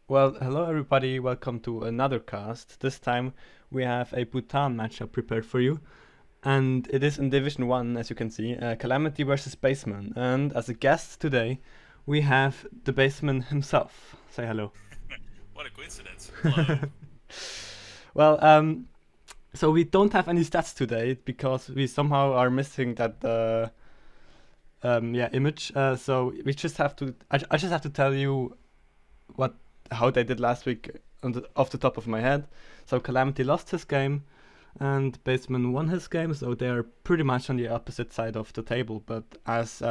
Well, hello everybody, welcome to another cast. This time we have a Bhutan matchup prepared for you, and it is in Division 1, as you can see, Calamity versus Baseman. And as a guest today, we have the Baseman himself. Say hello. What a coincidence. Hello. Well, so we don't have any stats today because we somehow are missing that image. So we just have to. I just have to tell you what how they did last week off the top of my head. So Calamity lost his game, and Baseman won his game. So they are pretty much on the opposite side of the table. But as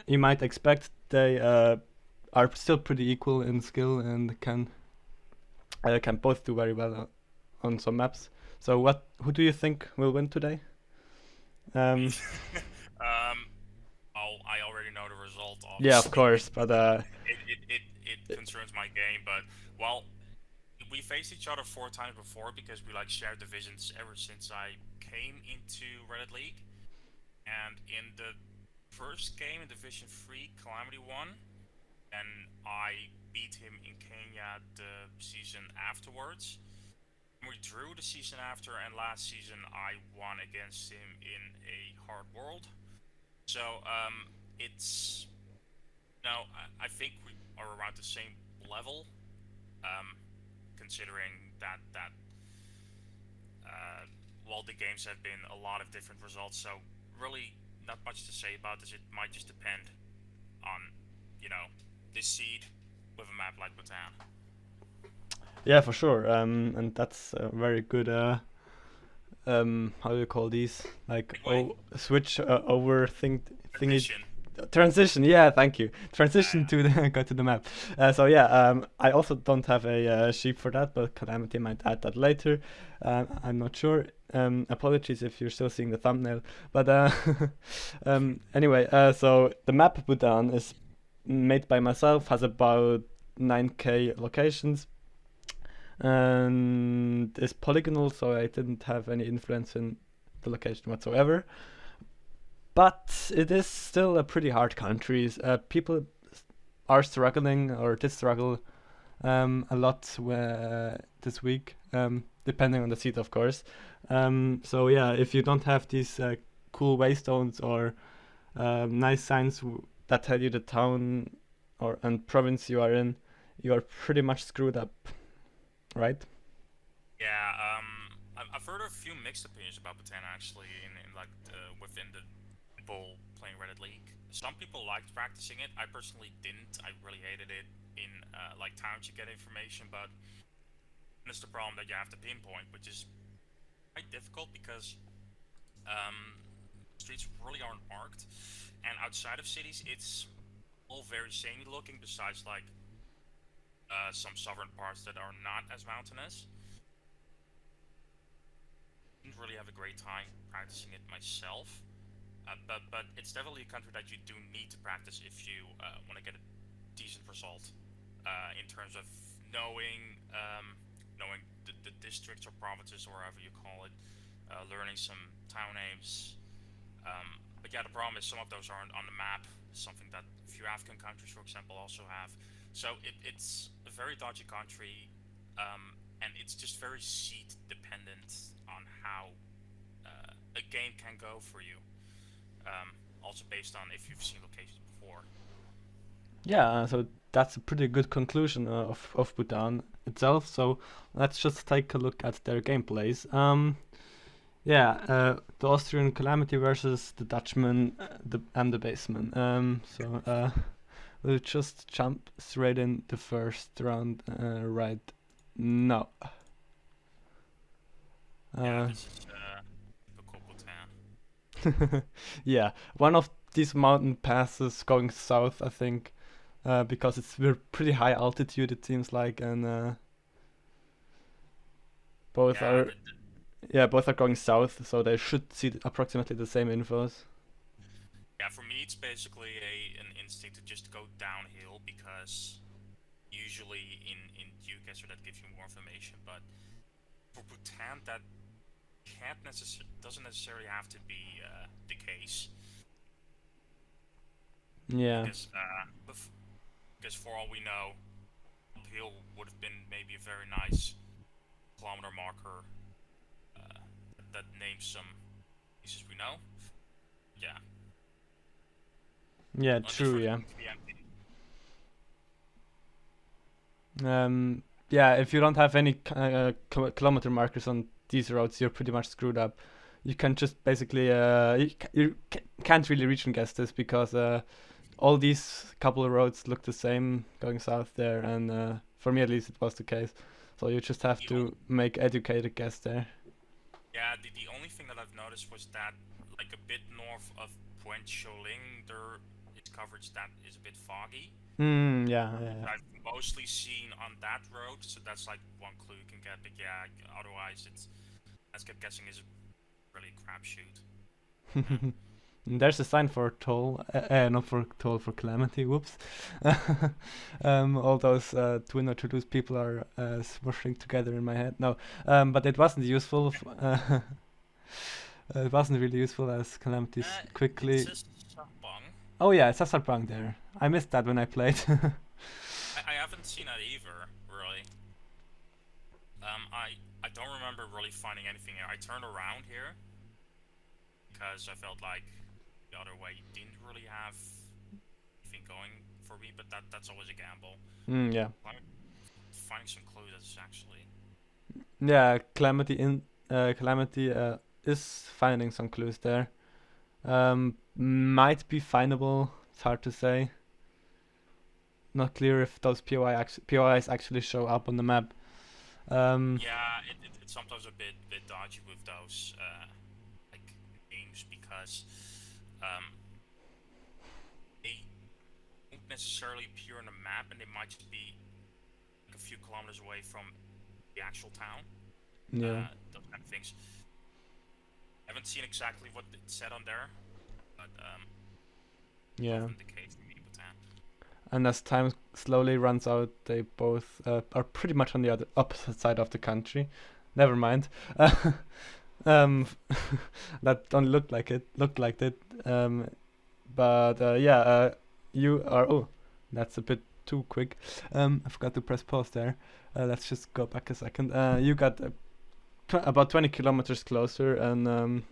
you might expect, they are still pretty equal in skill and can both do very well on some maps. So who do you think will win today? Me. Um, um, I already know the result, yeah, of obviously. course, but It concerns my game, but, well, we faced each other 4 times before because we, shared divisions ever since I came into Reddit League. And in the first game in Division 3, Calamity won, and I beat him in Kenya the season afterwards. We drew the season after, and last season I won against him in a hard world. So it's no, I think we are around the same level, um, considering that well, the games have been a lot of different results. So really, not much to say about this. It might just depend on this seed with a map like Bhutan. yeah, for sure. And that's a very good how do you call these, like, Anyway, switch over thingy transition. transition. Yeah, thank you, transition Uh, to the go to the map. So yeah, I also don't have a sheep for that, but Calamity might add that later. I'm not sure. Apologies if you're still seeing the thumbnail, but anyway, so the map Bhutan is made by myself, has about 9k locations, and is polygonal, so I didn't have any influence in the location whatsoever. But it is still a pretty hard country. People are struggling, or did struggle, a lot this week, depending on the seat, of course. So yeah, if you don't have these cool waystones or nice signs that tell you the town or and province you are in, you are pretty much screwed up, right? Yeah, I've heard a few mixed opinions about Botana actually within the people playing Reddit League. Some people liked practicing it. I personally didn't. I really hated it in towns you get information, but it's the problem that you have to pinpoint, which is quite difficult because um, streets really aren't marked, and outside of cities, it's all very samey looking. Besides some southern parts that are not as mountainous. Didn't really have a great time practicing it myself. But it's definitely a country that you do need to practice if you want to get a decent result in terms of knowing the districts or provinces or whatever you call it, learning some town names. But yeah, the problem is some of those aren't on the map. Something that a few African countries, for example, also have. So it's a very dodgy country, and it's just very seat dependent on how a game can go for you. Also based on if you've seen locations before. Yeah, so that's a pretty good conclusion of Bhutan itself. So let's just take a look at their gameplays. Yeah, the Austrian Calamity versus the Dutchman, and the Baseman. We'll just jump straight in the first round right now. Yeah, Uh, this is typical Bhutan. yeah, one of these mountain passes going south, I think, because we're pretty high altitude. It seems like, and both Yeah, are yeah both are going south, so they should see approximately the same infos. yeah. For me, it's basically an instinct to just go downhill because usually in Geoguessr that gives you more information, but for Bhutan that can't doesn't necessarily have to be the case Yeah. because because for all we know, very nice kilometer marker that names some pieces we know. Yeah. Yeah, Just true. for the Yeah. game to be empty. Yeah, if you don't have any kilometer markers on these roads, you're pretty much screwed up. You can just basically can't really region guess this because all these couple of roads look the same going south there, and for me at least it was the case. So you just have to make educated guess there. Yeah, the only thing that I've noticed was that, like a bit north of Point Choling, there is coverage that is a bit foggy. Yeah. I've mostly seen on that road, so that's like one clue you can get. But yeah, otherwise it's, let's get guessing, is really a crapshoot. There's a sign for toll, not for toll, for calamity. Whoops. All those twin or to-dos people are smushing together in my head. No, but it wasn't useful. It wasn't really useful as calamities quickly. It says Sabang. Oh yeah, it's Sassarbang there. I missed that when I played. I haven't seen that either, really. I don't remember really finding anything here. I turned around here because I felt like the other way didn't really have anything going for me, but that's always a gamble. Yeah. Finding some clues is actually. Yeah, Calamity is finding some clues there. Might be findable. It's hard to say. Not clear if those POIs actually show up on the map. Yeah, it's sometimes a bit dodgy with those like games because they don't necessarily appear on the map, and they might just be like a few kilometers away from the actual town. Yeah. Those kind of things. I haven't seen exactly what it said on there, but Yeah. often the case for me with that. And as time slowly runs out, they both are pretty much on the opposite side of the country. Never mind. That don't look like it. Looked like it. But yeah, you are. Oh, that's a bit too quick. I forgot to press pause there. Let's just go back a second. You got about 20 kilometers closer and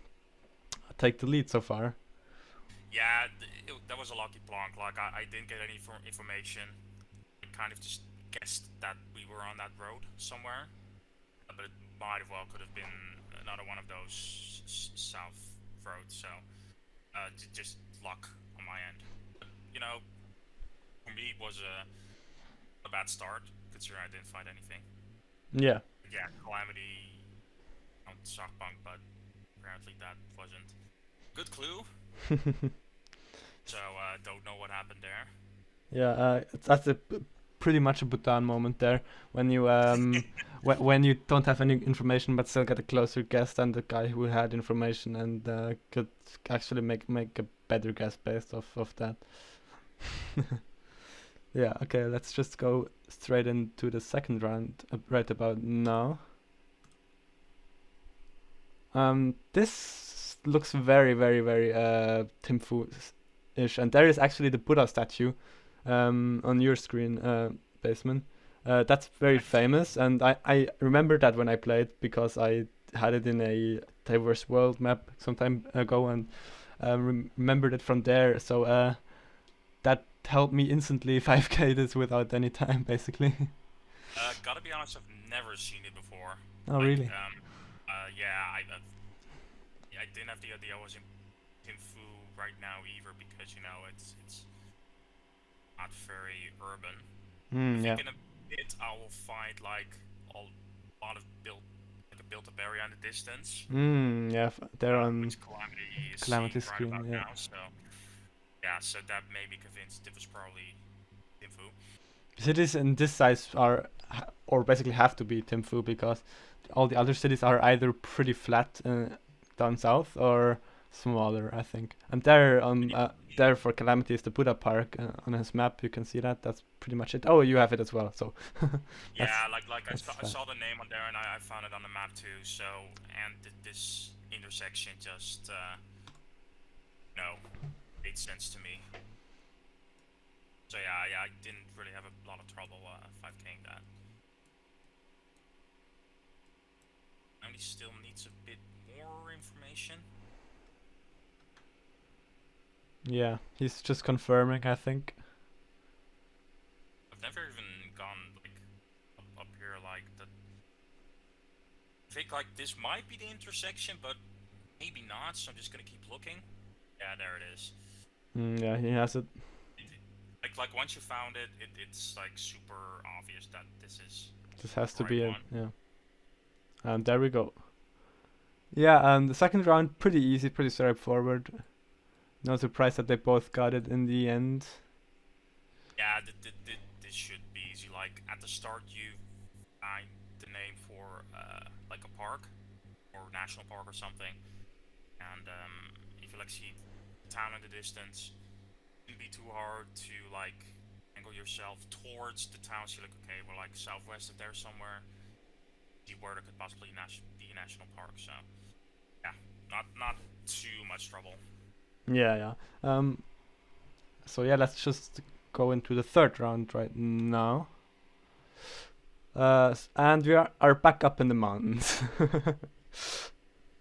take the lead so far. Yeah, that was a lucky plonk. Like I didn't get any information. I kind of just guessed that we were on that road somewhere, but it might have well could have been another one of those south roads. So just luck on my end. But, you know, for me it was a bad start considering I didn't find anything. Yeah. Yeah, Calamity on Sakbang, but apparently that wasn't good clue. So don't know what happened there. Yeah, that's pretty much a Bhutan moment there when you when you don't have any information but still get a closer guess than the guy who had information and could actually make a better guess based off of that. Yeah, okay, let's just go straight into the second round right about now. This looks very, very, very Thimphu-ish, and there is actually the Buddha statue on your screen, Bassman. That's very famous, and I remember that when I played because I had it in a Diverse World map some time ago and remembered it from there. So that helped me instantly 5k this without any time, basically. Gotta be honest, I've never seen it before. Oh, really? Yeah, I didn't have the idea I was in Thimphu right now either because you know it's not very urban. I Yeah. think in a bit I will find like a lot of built-up area in the distance. Yeah, they're on which Calamity is Calamity seeing screen, right about yeah. now. So yeah, so that made me convinced it was probably Thimphu. Cities in this size are or basically have to be Thimphu because all the other cities are either pretty flat down south or smaller, I think. And there on there for Calamity is the Buddha Park on his map. You can see that. That's pretty much it. Oh, you have it as well. So yeah, like I saw the name on there and I found it on the map too. So and this intersection just made sense to me. So yeah, I didn't really have a lot of trouble 5K'ing that. Calamity still needs a bit more information. Yeah, he's just confirming, I think. I've never even gone like up here like that. I think like this might be the intersection, but maybe not. So I'm just gonna keep looking. Yeah, there it is. Yeah, he has it. Like once you found it, it's like super obvious that this is This has the to right be it. one. Yeah. And there we go. Yeah, and the second round pretty easy, pretty straightforward. No surprise that they both got it in the end. Yeah, this should be easy. Like at the start, you find the name for like a park or national park or something, and if you like see the town in the distance, it wouldn't be too hard to like angle yourself towards the town. So you're like, okay, we're like southwest of there somewhere. See where there could possibly be a national park. So yeah, not too much trouble. Yeah. So yeah, let's just go into the third round right now. And we are back up in the mountains.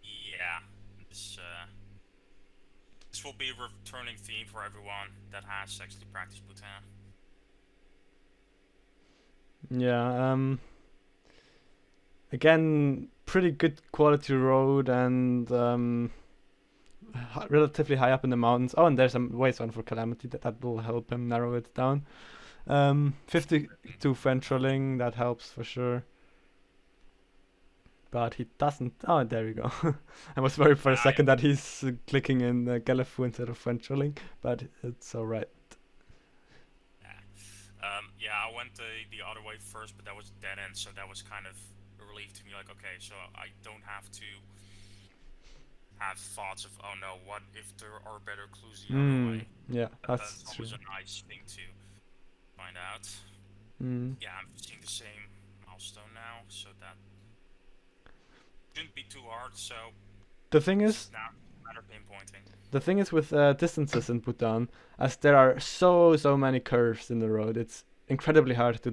Yeah, this this will be a returning theme for everyone that has actually practiced Bhutan. Yeah. Again, pretty good quality road and relatively high up in the mountains. Oh, and there's a ways on for Calamity that will help him narrow it down. 52 French rolling, that helps for sure. But he doesn't. Oh, there we go. I was worried for a second that he's clicking in Galafu instead of French rolling, but it's alright. Yeah, I went the other way first, but that was dead end, so that was kind of a relief to me. Like, okay, so I don't have to have thoughts of, oh no, what if there are better clues the other way? Yeah, that's true. Always a nice thing to find out. Yeah, I'm seeing the same milestone now, so that shouldn't be too hard. So the thing is, now a matter of pinpointing. The thing is with distances in Bhutan, as there are so many curves in the road, it's incredibly hard to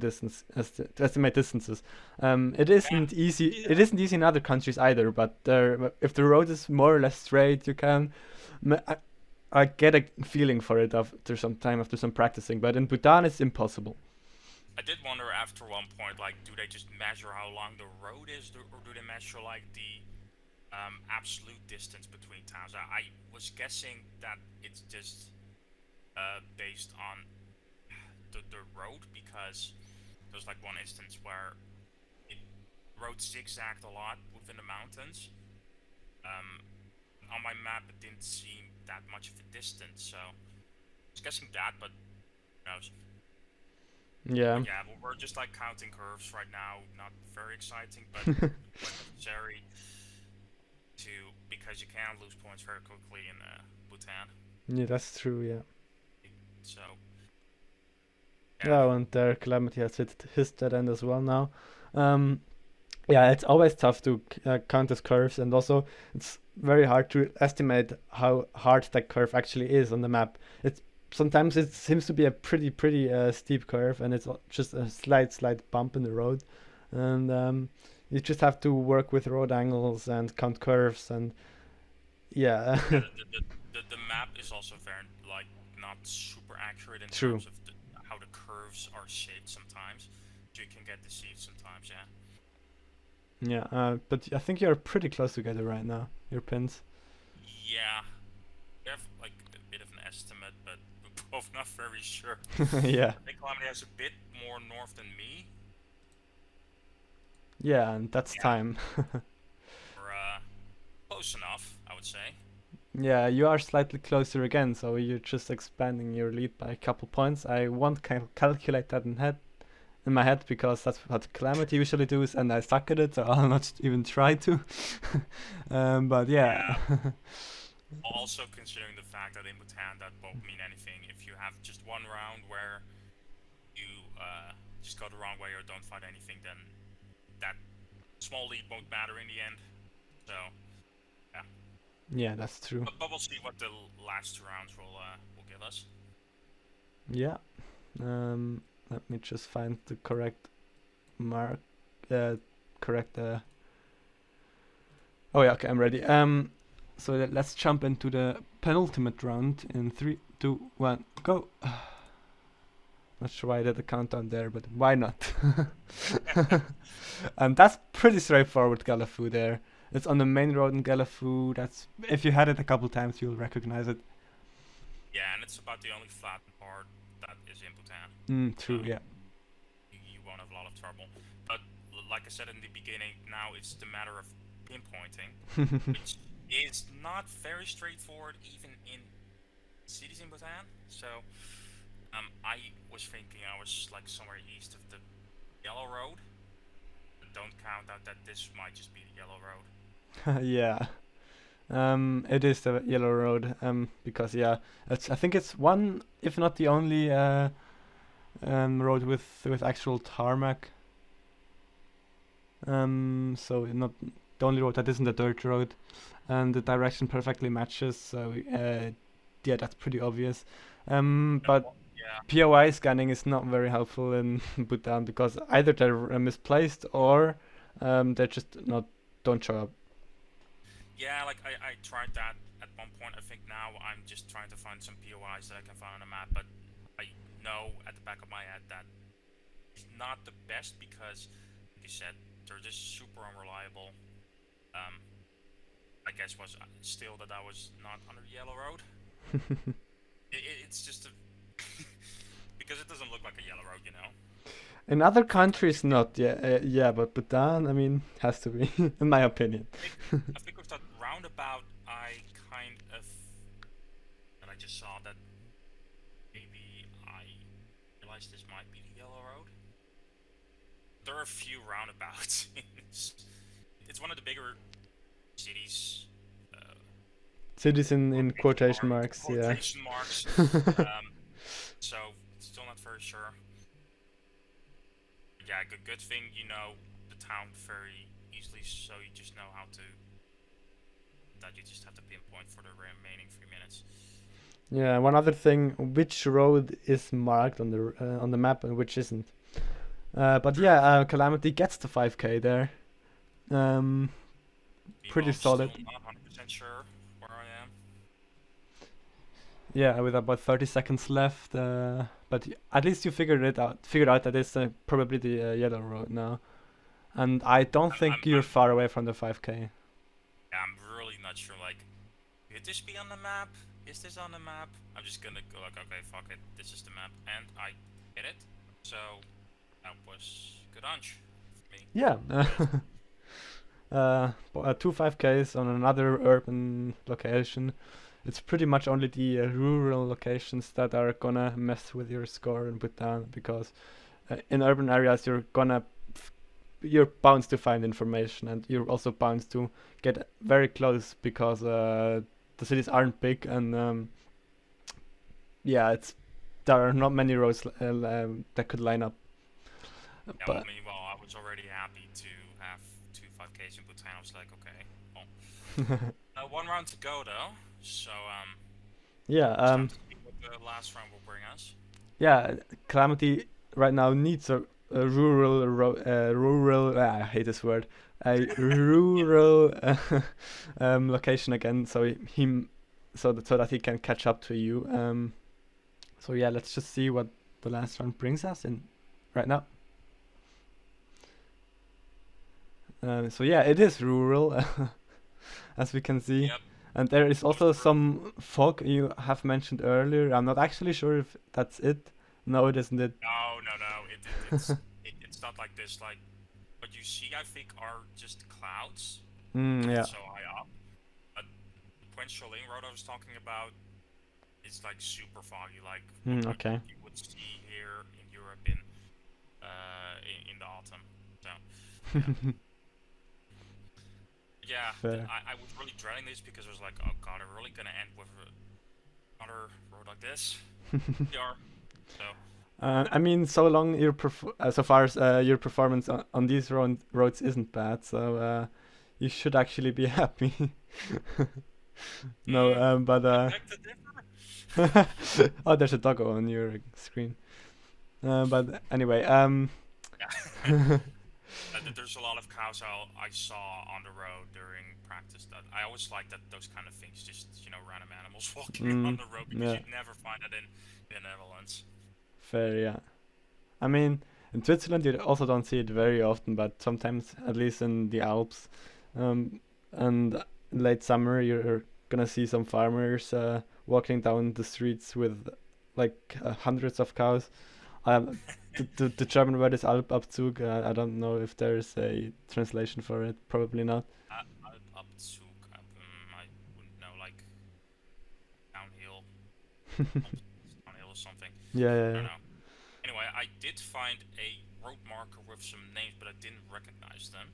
estimate distances. It isn't easy. It isn't easy in other countries either. But if the road is more or less straight, you can. I get a feeling for it after some time, after some practicing. But in Bhutan, it's impossible. I did wonder after one point, like, do they just measure how long the road is, or do they measure like the absolute distance between towns? I was guessing that it's just based on the road, because there's like one instance where it road zigzagged a lot within the mountains. On my map, it didn't seem that much of a distance, so I was guessing that, but who knows? Yeah. But yeah, well, we're just like counting curves right now. Not very exciting, but necessary because you can lose points very quickly in Bhutan. Yeah, that's true. Yeah. So. Yeah, and there Calamity has hit his dead end as well now. Yeah, it's always tough to count his curves, and also it's very hard to estimate how hard that curve actually is on the map. Sometimes it seems to be a pretty steep curve, and it's just a slight bump in the road, and you just have to work with road angles and count curves, and yeah. The map is also very like not super accurate in terms of how the curves are shaped sometimes, so you can get deceived sometimes. Yeah. Yeah, but I think you're pretty close together right now. Your pins. Yeah, we have like a bit of an estimate, but we're both not very sure. Yeah. I think Calamity has a bit more north than me. Yeah, and that's time. We're close enough, I would say. Yeah, you are slightly closer again, so you're just expanding your lead by a couple points. I won't calculate that in my head because that's what Calamity usually does, and I suck at it, so I'll not even try to. But yeah. Also considering the fact that in Bhutan that won't mean anything. If you have just one round where you just go the wrong way or don't find anything, then that small lead won't matter in the end. So, yeah. Yeah, that's true. But we'll see what the last two rounds will give us. Yeah. Let me just find the correct mark. Correct Oh yeah, okay, I'm ready. So let's jump into the penultimate round in 3, 2, 1, go. Not sure why I did the countdown there, but why not? And that's pretty straightforward, Galafu there. It's on the main road in Galafu. That's if you had it a couple times, you'll recognize it. Yeah, and it's about the only flat part that is in Bhutan. True, yeah. You won't have a lot of trouble. But like I said in the beginning, now it's the matter of pinpointing, which is not very straightforward even in cities in Bhutan. So I was thinking I was like somewhere east of the yellow road. But don't count out that this might just be the yellow road. Yeah. It is the yellow road. Because yeah, I think it's one, if not the only, road with actual tarmac. So not the only road that isn't a dirt road, and the direction perfectly matches. So yeah, that's pretty obvious. But Yeah. POI scanning is not very helpful in Bhutan because either they're misplaced or they're just don't show up. Yeah, like I tried that at one point. I think now I'm just trying to find some POIs that I can find on a map, but I know at the back of my head that it's not the best because, like you said, they're just super unreliable. I guess was still that I was not on the yellow road. It's just a because it doesn't look like a yellow road, you know. In other countries, not. Yeah, but Bhutan, I mean, has to be, in my opinion. I think with that roundabout, I kind of, and I just saw that maybe I realized this might be the yellow road. There are a few roundabouts. It's one of the bigger cities. Cities in quotation marks, yeah. Quotation marks. So still not very sure. Yeah, good thing you know the town very easily, so you just know how to. That you just have to pinpoint for the remaining 3 minutes. Yeah, one other thing, which road is marked on the map and which isn't. But yeah, Calamity gets the 5k there. Pretty solid. Still not 100% sure where I am. Yeah, with about 30 seconds left. But at least you figured out that it's probably the yellow road now. And I don't think you're far away from the 5k. Yeah, I'm really not sure. Like, could this be on the map? Is this on the map? I'm just gonna go like, okay, fuck it, this is the map, and I hit it. So that was good hunch for me. Yeah. 2 5ks on another urban location. It's pretty much only the rural locations that are gonna mess with your score in Bhutan, because in urban areas you're bound to find information, and you're also bound to get very close because the cities aren't big, and yeah, there are not many roads that could line up. Yeah, But well, meanwhile, I was already happy to have 2 5Ks in Bhutan. I was like, okay, well. 1 round to go though, so yeah, time to see what the last round will bring us. yeah, Calamity right now needs a rural. I hate this word. A rural location again, so that he can catch up to you. So yeah, let's just see what the last round brings us in right now. So yeah, it is rural, as we can see. Yep. And there is also some fog you have mentioned earlier. I'm not actually sure if that's it. No, it isn't it. No. It's not like this. Like, what you see, I think, are just clouds. Yeah. So high up. But the Point Choling road I was talking about is like super foggy, like Okay. you would see here in Europe in the autumn. So yeah, Fair. I was really dreading this because I was like, oh god, I'm really gonna end with another road like this. Yeah. So. I mean, so long so far as your performance on these roads isn't bad, so you should actually be happy. No, but oh, there's a doggo on your screen. But anyway, Yeah. there's a lot of cows I saw on the road during practice. That I always like that those kind of things, just random animals walking on the road because Yeah, you'd never find that in the Netherlands. fair. Yeah. I mean, in Switzerland you also don't see it very often, but sometimes, at least in the Alps, and late summer, you're gonna see some farmers walking down the streets with like hundreds of cows. The German word is Alpabzug. I don't know if there's a translation for it. Probably not. Abzug, I wouldn't know, like downhill, downhill or something. Yeah, I yeah, don't yeah. know. Anyway, I did find a road marker with some names, but I didn't recognize them.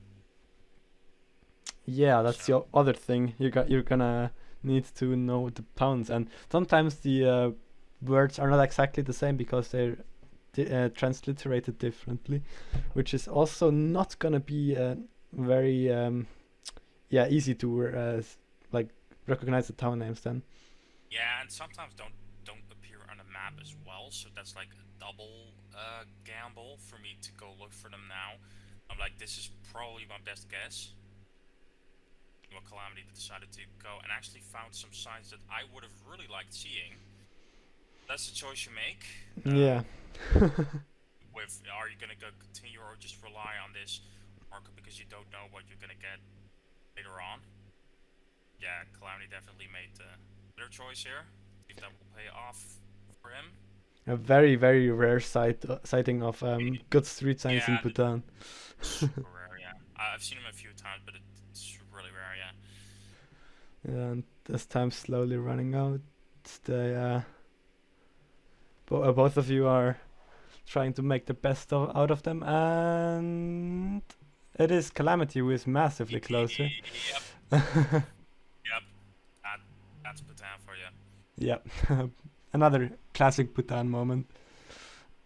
Yeah, that's So the other thing. You're gonna need to know the towns, and sometimes the words are not exactly the same because they're transliterated differently, which is also not gonna be very yeah, easy to like recognize the town names then. yeah, and sometimes don't appear on the map as well. So that's like a double gamble for me to go look for them now. I'm like, this is probably my best guess. Well, Calamity decided to go and actually found some signs that I would have really liked seeing. That's the choice you make. Yeah. With are you gonna go continue or just rely on this marker because you don't know what you're gonna get later on? Yeah, Calamity definitely made the better choice here. See if that will pay off for him. A very, very rare sighting of good street signs in Yeah, Bhutan. super rare. Yeah, I've seen him a few times, but it's really rare. Yeah. And as time's slowly running out, they both of you are trying to make the best out of them, and it is Calamity who is massively closer. Yep. Yep. That's Bhutan for you. Yep. Another classic Bhutan moment.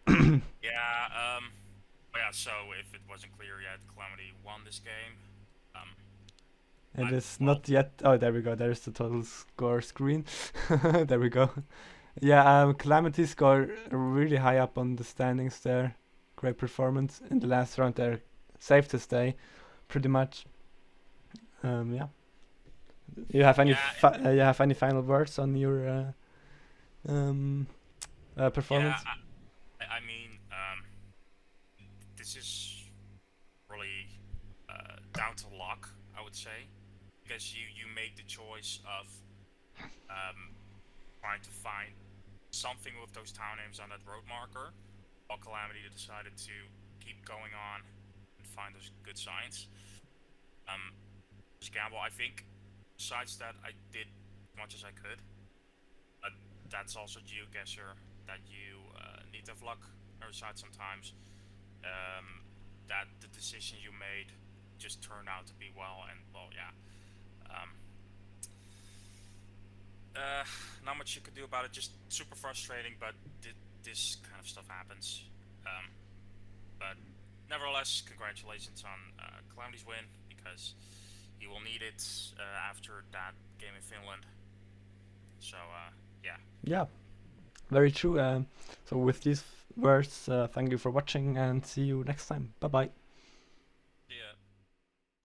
Yeah. Yeah. So if it wasn't clear yet, Calamity won this game. It is Well, not yet. Oh, there we go. There's the total score screen. There we go. Yeah, Calamity score really high up on the standings there. Great performance in the last round there. Safe to stay, pretty much. Yeah. You have any yeah. you have any final words on your Yeah. performance? I mean, this is really down to luck, I would say, because you made the choice of trying to find something with those town names on that road marker, while Calamity decided to keep going on and find those good signs. Just gamble. I think, besides that, I did as much as I could, but that's also Geoguessr that you need to have luck on your side sometimes. That the decision you made just turned out to be well, and well, yeah. Not much you could do about it. Just super frustrating, but this kind of stuff happens. But nevertheless, congratulations on Calamity's win because he will need it after that game in Finland. So yeah. Yeah, very true. So with these words, thank you for watching and see you next time. Bye bye.